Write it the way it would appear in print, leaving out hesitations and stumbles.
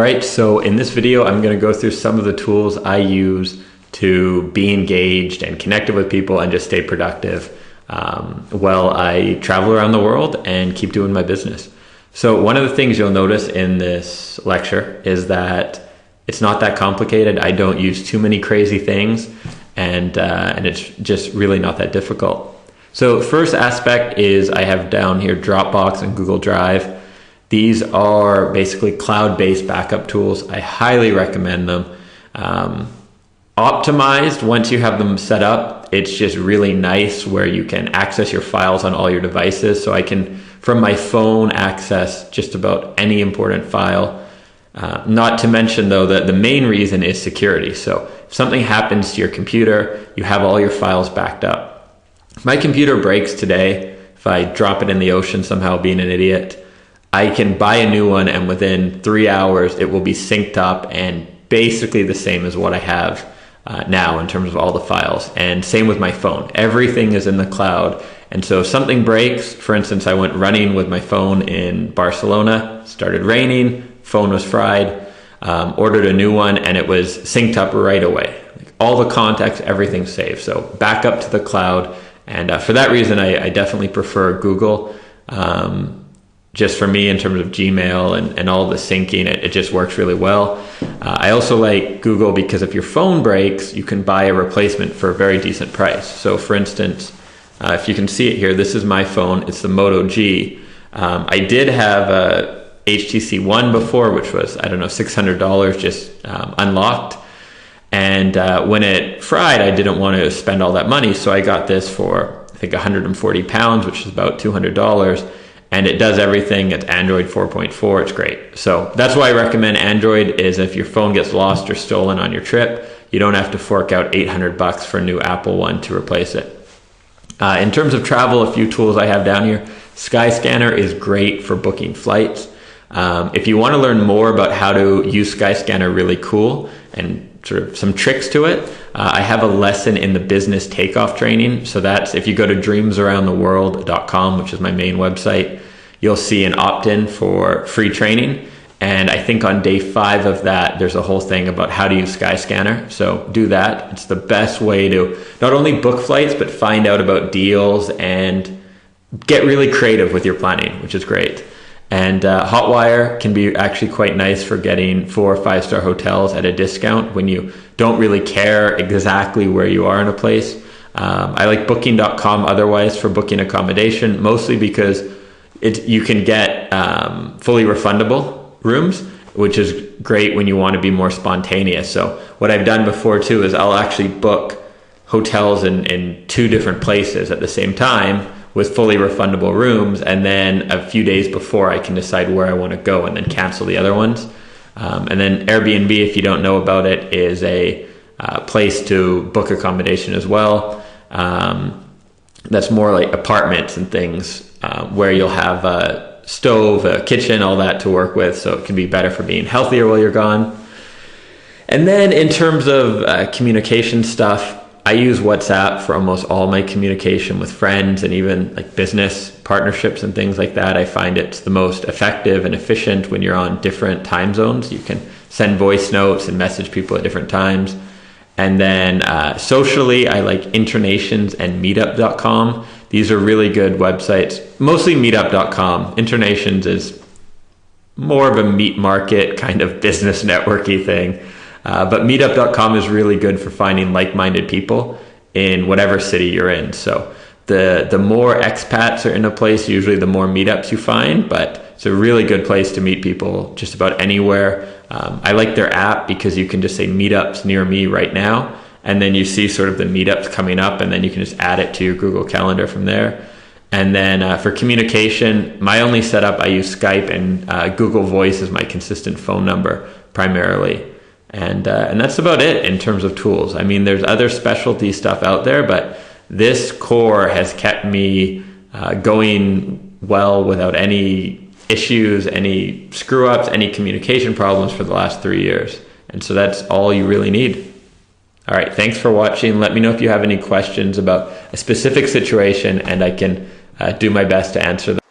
Alright, so in this video, I'm going to go through some of the tools I use to be engaged and connected with people and just stay productive while I travel around the world and keep doing my business. So one of the things you'll notice in this lecture is that it's not that complicated. I don't use too many crazy things, and it's just really not that difficult. So first aspect is I have down here Dropbox and Google Drive. These are basically cloud-based backup tools. I highly recommend them. Optimized, once you have them set up, it's just really nice where you can access your files on all your devices. So I can, from my phone, access just about any important file. Not to mention though that the main reason is security. So if something happens to your computer, you have all your files backed up. If my computer breaks today, if I drop it in the ocean somehow being an idiot, I can buy a new one, and within 3 hours it will be synced up and basically the same as what I have now in terms of all the files. And same with my phone. Everything is in the cloud. And so if something breaks, for instance, I went running with my phone in Barcelona, started raining, phone was fried, ordered a new one, and it was synced up right away. Like all the contacts, everything's saved. So back up to the cloud. And for that reason, I definitely prefer Google. Just for me in terms of Gmail and all the syncing, it just works really well. I also like Google because if your phone breaks, you can buy a replacement for a very decent price. So for instance, if you can see it here, this is my phone. It's the Moto G. I did have a HTC One before, which was, I don't know, $600 just unlocked. And when it fried, I didn't want to spend all that money. So I got this for, I think, 140 pounds, which is about $200. And it does everything. It's Android 4.4. It's great. So that's why I recommend Android, is if your phone gets lost or stolen on your trip, you don't have to fork out $800 for a new Apple one to replace it. In terms of travel, a few tools I have down here. Skyscanner is great for booking flights. If you want to learn more about how to use Skyscanner really cool and sort of some tricks to it, I have a lesson in the business takeoff training. So that's, if you go to dreamsaroundtheworld.com, which is my main website, you'll see an opt-in for free training. And I think on day 5 of that, there's a whole thing about how to use Skyscanner. So do that. It's the best way to not only book flights, but find out about deals and get really creative with your planning, which is great. And Hotwire can be actually quite nice for getting 4- or 5-star hotels at a discount when you don't really care exactly where you are in a place. I like booking.com otherwise for booking accommodation, mostly because you can get fully refundable rooms, which is great when you want to be more spontaneous. So what I've done before too is I'll actually book hotels in 2 different places at the same time with fully refundable rooms, and then a few days before I can decide where I want to go and then cancel the other ones. And then Airbnb, if you don't know about it, is a place to book accommodation as well. That's more like apartments and things where you'll have a stove, a kitchen, all that to work with, so it can be better for being healthier while you're gone. And then in terms of communication stuff, I use WhatsApp for almost all my communication with friends and even like business partnerships and things like that. I find it's the most effective and efficient when you're on different time zones. You can send voice notes and message people at different times. And then socially, I like Internations and Meetup.com. These are really good websites, mostly Meetup.com. Internations is more of a meat market kind of business networky thing. But Meetup.com is really good for finding like-minded people in whatever city you're in. So the more expats are in a place, usually the more meetups you find, but it's a really good place to meet people just about anywhere. I like their app because you can just say meetups near me right now, and then you see sort of the meetups coming up, and then you can just add it to your Google Calendar from there. And then for communication, my only setup, I use Skype, and Google Voice is my consistent phone number primarily. And that's about it in terms of tools. I mean, there's other specialty stuff out there, but this core has kept me going well without any issues, any screw-ups, any communication problems for the last 3 years. And so that's all you really need. All right, thanks for watching. Let me know if you have any questions about a specific situation, and I can do my best to answer them.